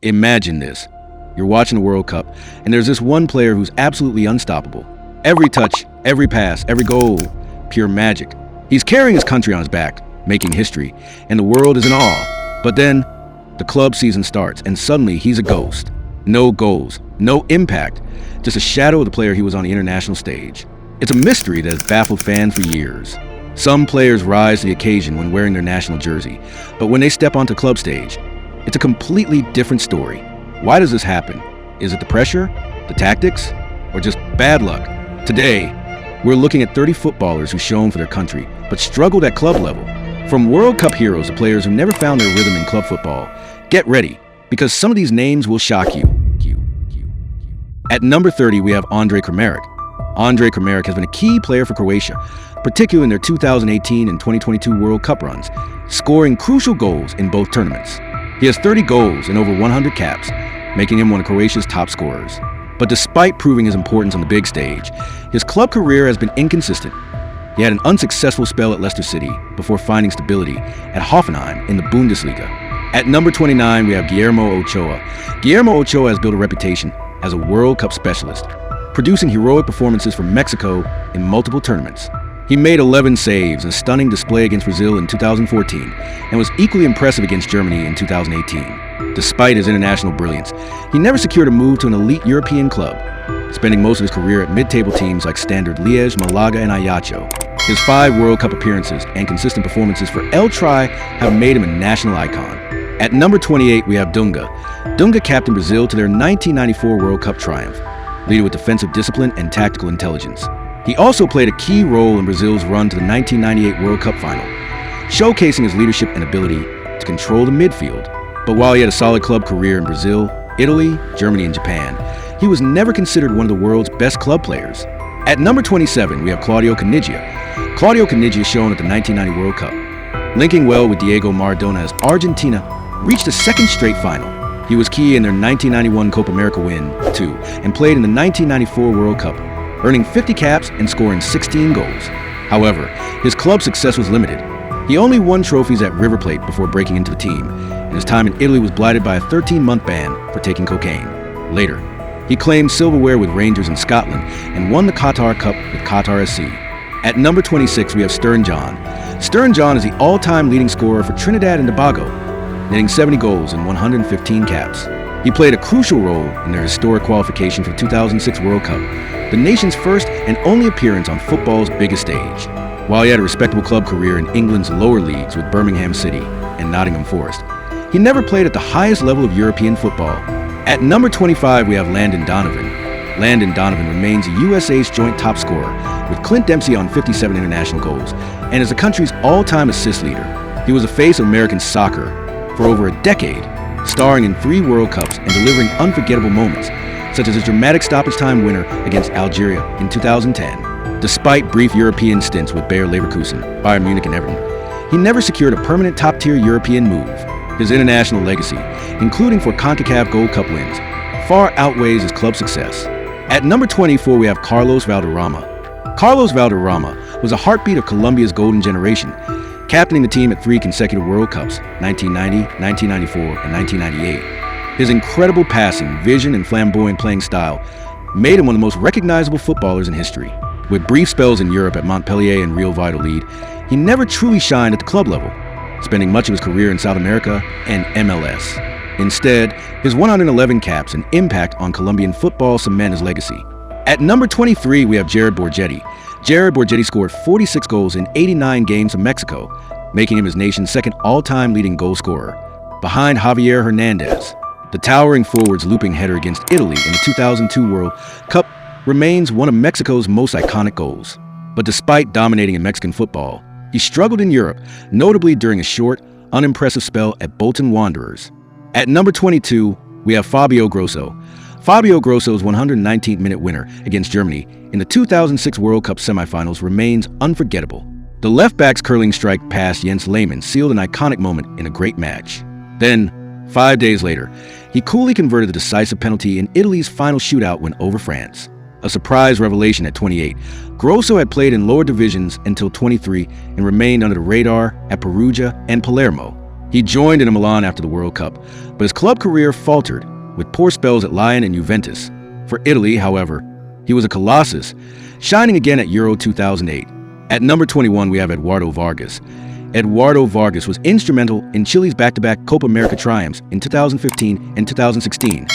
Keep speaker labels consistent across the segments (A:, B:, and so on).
A: Imagine this. You're watching the World Cup, and there's this one player who's absolutely unstoppable. Every touch, every pass, every goal, pure magic. He's carrying his country on his back, making history, and the world is in awe. But then, the club season starts, and suddenly he's a ghost. No goals, no impact, just a shadow of the player he was on the international stage. It's a mystery that has baffled fans for years. Some players rise to the occasion when wearing their national jersey, but when they step onto club stage, it's a completely different story. Why does this happen? Is it the pressure, the tactics, or just bad luck? Today, we're looking at 30 footballers who shone for their country, but struggled at club level. From World Cup heroes to players who never found their rhythm in club football, get ready, because some of these names will shock you. At number 30, we have Andrej Kramarić. Andrej Kramarić has been a key player for Croatia, particularly in their 2018 and 2022 World Cup runs, scoring crucial goals in both tournaments. He has 30 goals and over 100 caps, making him one of Croatia's top scorers. But despite proving his importance on the big stage, his club career has been inconsistent. He had an unsuccessful spell at Leicester City before finding stability at Hoffenheim in the Bundesliga. At number 29, we have Guillermo Ochoa. Guillermo Ochoa has built a reputation as a World Cup specialist, producing heroic performances for Mexico in multiple tournaments. He made 11 saves in a stunning display against Brazil in 2014 and was equally impressive against Germany in 2018. Despite his international brilliance, he never secured a move to an elite European club, spending most of his career at mid-table teams like Standard Liège, Málaga, and Ajaccio. His 5 World Cup appearances and consistent performances for El Tri have made him a national icon. At number 28, we have Dunga. Dunga captained Brazil to their 1994 World Cup triumph, leading with defensive discipline and tactical intelligence. He also played a key role in Brazil's run to the 1998 World Cup final, showcasing his leadership and ability to control the midfield. But while he had a solid club career in Brazil, Italy, Germany, and Japan, he was never considered one of the world's best club players. At number 27, we have Claudio Caniggia. Claudio Caniggia shone at the 1990 World Cup, linking well with Diego Maradona as Argentina reached a second straight final. He was key in their 1991 Copa America win, too, and played in the 1994 World Cup, earning 50 caps and scoring 16 goals. However, his club success was limited. He only won trophies at River Plate before breaking into the team, and his time in Italy was blighted by a 13-month ban for taking cocaine. Later, he claimed silverware with Rangers in Scotland and won the Qatar Cup with Qatar SC. At number 26, we have Stern John. Stern John is the all-time leading scorer for Trinidad and Tobago, netting 70 goals and 115 caps. He played a crucial role in their historic qualification for the 2006 World Cup, the nation's first and only appearance on football's biggest stage. While he had a respectable club career in England's lower leagues with Birmingham City and Nottingham Forest, he never played at the highest level of European football. At number 25, we have Landon Donovan. Landon Donovan remains the USA's joint top scorer, with Clint Dempsey on 57 international goals, and is the country's all-time assist leader. He was the face of American soccer for over a decade, starring in 3 World Cups and delivering unforgettable moments, such as his dramatic stoppage time winner against Algeria in 2010. Despite brief European stints with Bayer Leverkusen, Bayern Munich, and Everton, he never secured a permanent top-tier European move. His international legacy, including for CONCACAF Gold Cup wins, far outweighs his club success. At number 24, we have Carlos Valderrama. Carlos Valderrama was a heartbeat of Colombia's golden generation, captaining the team at 3 consecutive World Cups, 1990, 1994, and 1998. His incredible passing, vision, and flamboyant playing style made him one of the most recognizable footballers in history. With brief spells in Europe at Montpellier and Real Valladolid, he never truly shined at the club level, spending much of his career in South America and MLS. Instead, his 111 caps and impact on Colombian football cement his legacy. At number 23, we have Jared Borgetti. Jared Borgetti scored 46 goals in 89 games for Mexico, making him his nation's second all-time leading goal scorer, behind Javier Hernandez. The towering forward's looping header against Italy in the 2002 World Cup remains one of Mexico's most iconic goals. But despite dominating in Mexican football, he struggled in Europe, notably during a short, unimpressive spell at Bolton Wanderers. At number 22, we have Fabio Grosso. Fabio Grosso's 119th-minute winner against Germany in the 2006 World Cup semifinals remains unforgettable. The left-back's curling strike past Jens Lehmann sealed an iconic moment in a great match. Then, 5 days later, he coolly converted the decisive penalty in Italy's final shootout win over France. A surprise revelation at 28, Grosso had played in lower divisions until 23 and remained under the radar at Perugia and Palermo. He joined Inter Milan after the World Cup, but his club career faltered with poor spells at Lyon and Juventus. For Italy, however, he was a colossus, shining again at Euro 2008. At number 21, we have Eduardo Vargas. Eduardo Vargas was instrumental in Chile's back-to-back Copa America triumphs in 2015 and 2016,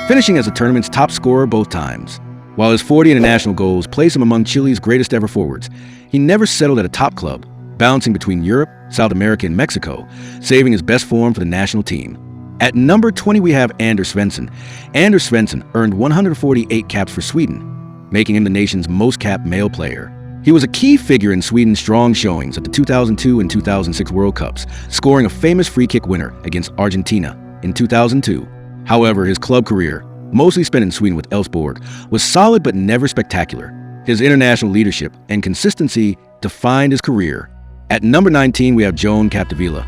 A: finishing as the tournament's top scorer both times. While his 40 international goals place him among Chile's greatest ever forwards, he never settled at a top club, bouncing between Europe, South America, and Mexico, saving his best form for the national team. At number 20, we have Anders Svensson. Anders Svensson earned 148 caps for Sweden, making him the nation's most capped male player. He was a key figure in Sweden's strong showings at the 2002 and 2006 World Cups, scoring a famous free-kick winner against Argentina in 2002. However, his club career, mostly spent in Sweden with Elfsborg, was solid but never spectacular. His international leadership and consistency defined his career. At number 19, we have Joan Capdevila.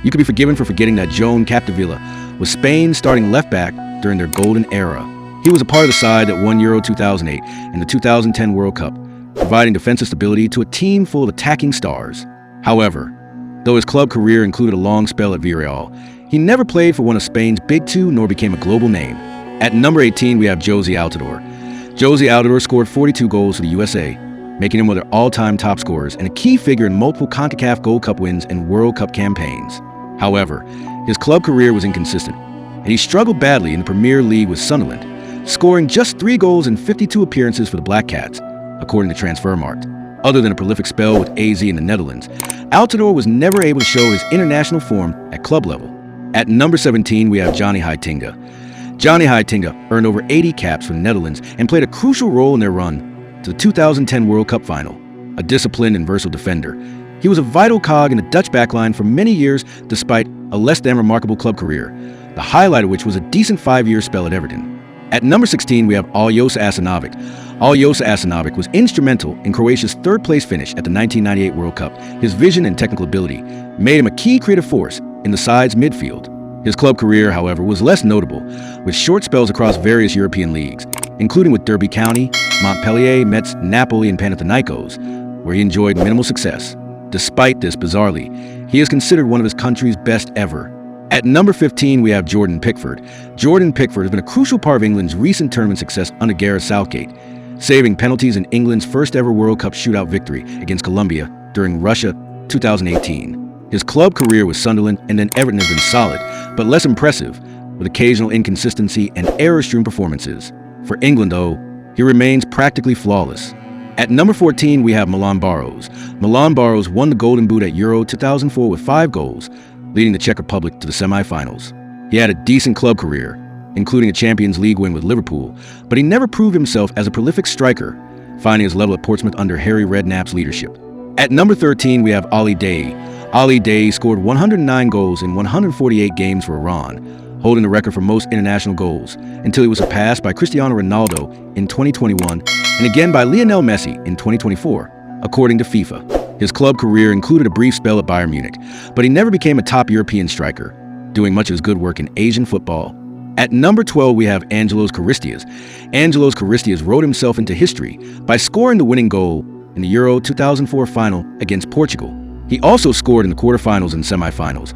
A: You could be forgiven for forgetting that Joan Capdevila was Spain's starting left-back during their golden era. He was a part of the side that won Euro 2008 and the 2010 World Cup, providing defensive stability to a team full of attacking stars. However, though his club career included a long spell at Villarreal, he never played for one of Spain's big two nor became a global name. At number 18, we have Jozy Altidore. Jozy Altidore scored 42 goals for the USA, making him one of their all-time top scorers and a key figure in multiple CONCACAF Gold Cup wins and World Cup campaigns. However, his club career was inconsistent, and he struggled badly in the Premier League with Sunderland, scoring just 3 goals in 52 appearances for the Black Cats, according to Transfermarkt. Other than a prolific spell with AZ in the Netherlands, Altidore was never able to show his international form at club level. At number 17, we have Johnny Heitinga. Johnny Heitinga earned over 80 caps for the Netherlands and played a crucial role in their run to the 2010 World Cup final. A disciplined and versatile defender, he was a vital cog in the Dutch backline for many years despite a less than remarkable club career, the highlight of which was a decent 5-year spell at Everton. At number 16, we have Aljoša Asanovic. Aljoša Asanovic was instrumental in Croatia's third-place finish at the 1998 World Cup. His vision and technical ability made him a key creative force in the side's midfield. His club career, however, was less notable, with short spells across various European leagues, including with Derby County, Montpellier, Metz, Napoli, and Panathinaikos, where he enjoyed minimal success. Despite this, bizarrely, he is considered one of his country's best ever. At number 15, we have Jordan Pickford. Jordan Pickford has been a crucial part of England's recent tournament success under Gareth Southgate, saving penalties in England's first-ever World Cup shootout victory against Colombia during Russia 2018. His club career with Sunderland and then Everton has been solid, but less impressive, with occasional inconsistency and error-strewn performances. For England, though, he remains practically flawless. At number 14, we have Milan Baros. Milan Baros won the Golden Boot at Euro 2004 with 5 goals, leading the Czech Republic to the semi-finals. He had a decent club career, including a Champions League win with Liverpool, but he never proved himself as a prolific striker, finding his level at Portsmouth under Harry Redknapp's leadership. At number 13, we have Ali Day. Ali Day scored 109 goals in 148 games for Iran, holding the record for most international goals, until he was surpassed by Cristiano Ronaldo in 2021 and again by Lionel Messi in 2024, according to FIFA. His club career included a brief spell at Bayern Munich, but he never became a top European striker, doing much of his good work in Asian football. At number 12, we have Angelos Karistias. Angelos Karistias wrote himself into history by scoring the winning goal in the Euro 2004 final against Portugal. He also scored in the quarterfinals and semifinals,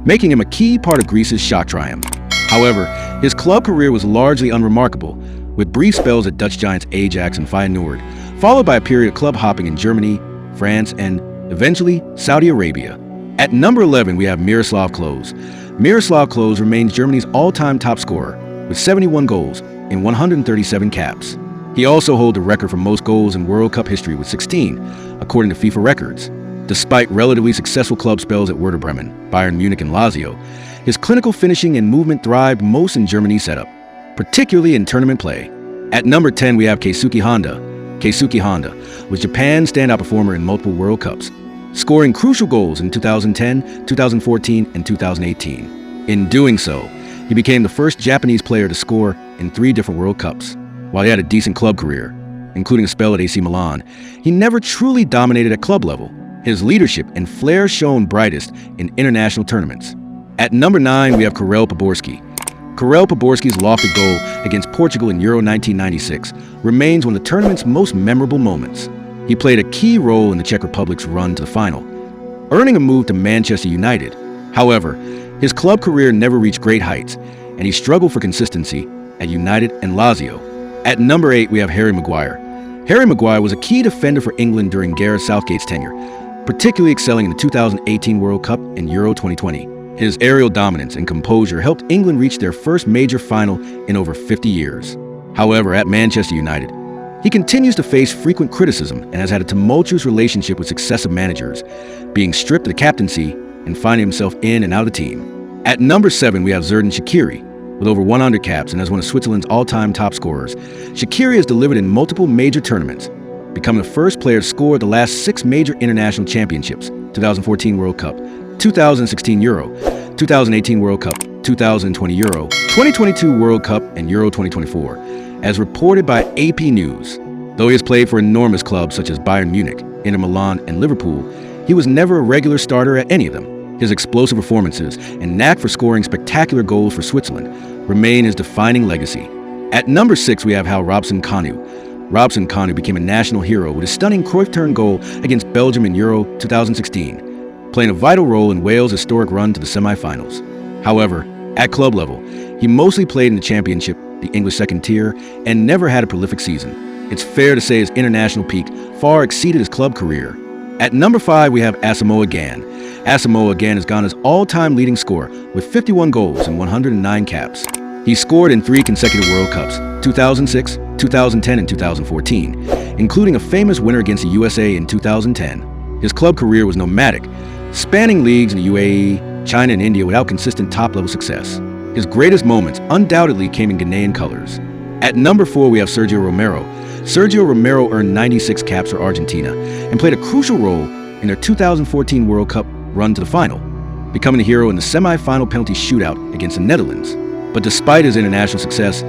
A: making him a key part of Greece's shock triumph. However, his club career was largely unremarkable, with brief spells at Dutch giants Ajax and Feyenoord, followed by a period of club hopping in Germany, France, and eventually Saudi Arabia. At number 11, we have Miroslav Klose. Miroslav Klose remains Germany's all-time top scorer, with 71 goals in 137 caps. He also holds the record for most goals in World Cup history with 16, according to FIFA records. Despite relatively successful club spells at Werder Bremen, Bayern Munich, and Lazio, his clinical finishing and movement thrived most in Germany's setup, particularly in tournament play. At number 10, we have Keisuke Honda. Keisuke Honda was Japan's standout performer in multiple World Cups, scoring crucial goals in 2010, 2014, and 2018. In doing so, he became the first Japanese player to score in 3 different World Cups. While he had a decent club career, including a spell at AC Milan, he never truly dominated at club level. His leadership and flair shone brightest in international tournaments. At number 9, we have Karel Poborský. Karel Poborský's lofted goal against Portugal in Euro 1996 remains one of the tournament's most memorable moments. He played a key role in the Czech Republic's run to the final, earning a move to Manchester United. However, his club career never reached great heights, and he struggled for consistency at United and Lazio. At number 8, we have Harry Maguire. Harry Maguire was a key defender for England during Gareth Southgate's tenure, particularly excelling in the 2018 World Cup and Euro 2020. His aerial dominance and composure helped England reach their first major final in over 50 years. However, at Manchester United, he continues to face frequent criticism and has had a tumultuous relationship with successive managers, being stripped of the captaincy and finding himself in and out of the team. At number 7, we have Xherdan Shaqiri. With over 100 caps and as one of Switzerland's all-time top scorers, Shaqiri has delivered in multiple major tournaments, becoming the first player to score at the last 6 major international championships: 2014 World Cup, 2016 Euro, 2018 World Cup, 2020 Euro, 2022 World Cup, and Euro 2024, as reported by AP News. Though he has played for enormous clubs such as Bayern Munich, Inter Milan, and Liverpool, he was never a regular starter at any of them. His explosive performances and knack for scoring spectacular goals for Switzerland remain his defining legacy. At number 6, we have Robson Kanu. Robson Kanu became a national hero with his stunning Cruyff-turn goal against Belgium in Euro 2016, playing a vital role in Wales' historic run to the semi-finals. However, at club level, he mostly played in the Championship, the English second tier, and never had a prolific season. It's fair to say his international peak far exceeded his club career. At number 5, we have Asamoah Gyan. Asamoah Gyan is Ghana's all-time leading scorer with 51 goals and 109 caps. He scored in 3 consecutive World Cups, 2006, 2010, and 2014, including a famous winner against the USA in 2010. His club career was nomadic, spanning leagues in the UAE, China, and India without consistent top-level success. His greatest moments undoubtedly came in Ghanaian colors. At number 4, we have Sergio Romero. Sergio Romero earned 96 caps for Argentina and played a crucial role in their 2014 World Cup run to the final, becoming a hero in the semi-final penalty shootout against the Netherlands. But despite his international success,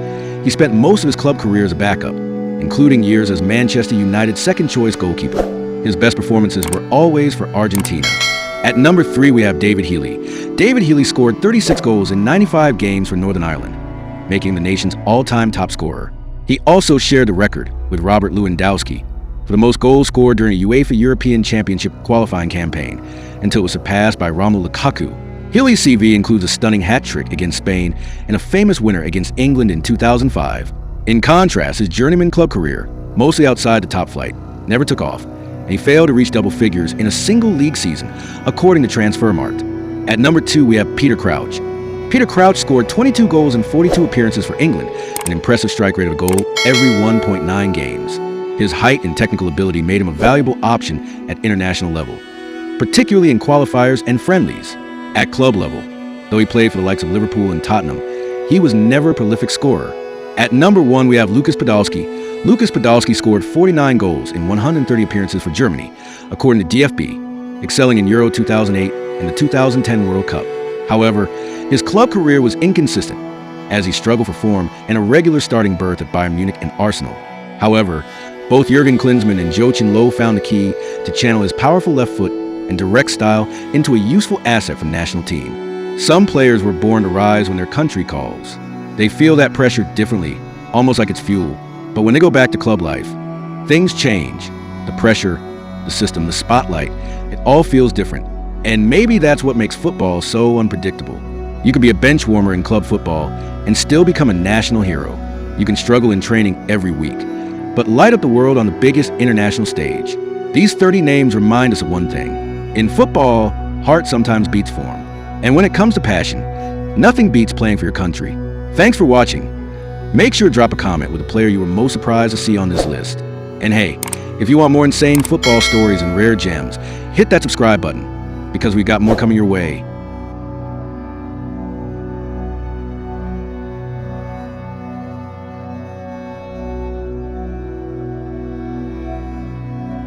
A: he spent most of his club career as a backup, including years as Manchester United's second-choice goalkeeper. His best performances were always for Argentina. At number 3, we have David Healy. David Healy scored 36 goals in 95 games for Northern Ireland, making the nation's all-time top scorer. He also shared the record with Robert Lewandowski for the most goals scored during a UEFA European Championship qualifying campaign, until it was surpassed by Romelu Lukaku. Healy's CV includes a stunning hat-trick against Spain and a famous winner against England in 2005. In contrast, his journeyman club career, mostly outside the top flight, never took off, and he failed to reach double figures in a single league season, according to Transfermarkt. At number 2, we have Peter Crouch. Peter Crouch scored 22 goals in 42 appearances for England, an impressive strike rate of a goal every 1.9 games. His height and technical ability made him a valuable option at international level, particularly in qualifiers and friendlies. At club level, though he played for the likes of Liverpool and Tottenham, he was never a prolific scorer. At number 1, we have Lukas Podolski. Lukas Podolski scored 49 goals in 130 appearances for Germany, according to DFB, excelling in Euro 2008 and the 2010 World Cup. However, his club career was inconsistent, as he struggled for form and a regular starting berth at Bayern Munich and Arsenal. However, both Jurgen Klinsmann and Joachim Low found the key to channel his powerful left foot and direct style into a useful asset for the national team. Some players were born to rise when their country calls. They feel that pressure differently, almost like it's fuel. But when they go back to club life, things change. The pressure, the system, the spotlight, it all feels different. And maybe that's what makes football so unpredictable. You could be a bench warmer in club football and still become a national hero. You can struggle in training every week, but light up the world on the biggest international stage. These 30 names remind us of one thing. In football, heart sometimes beats form. And when it comes to passion, nothing beats playing for your country. Thanks for watching. Make sure to drop a comment with a player you were most surprised to see on this list. And hey, if you want more insane football stories and rare gems, hit that subscribe button, because we got more coming your way.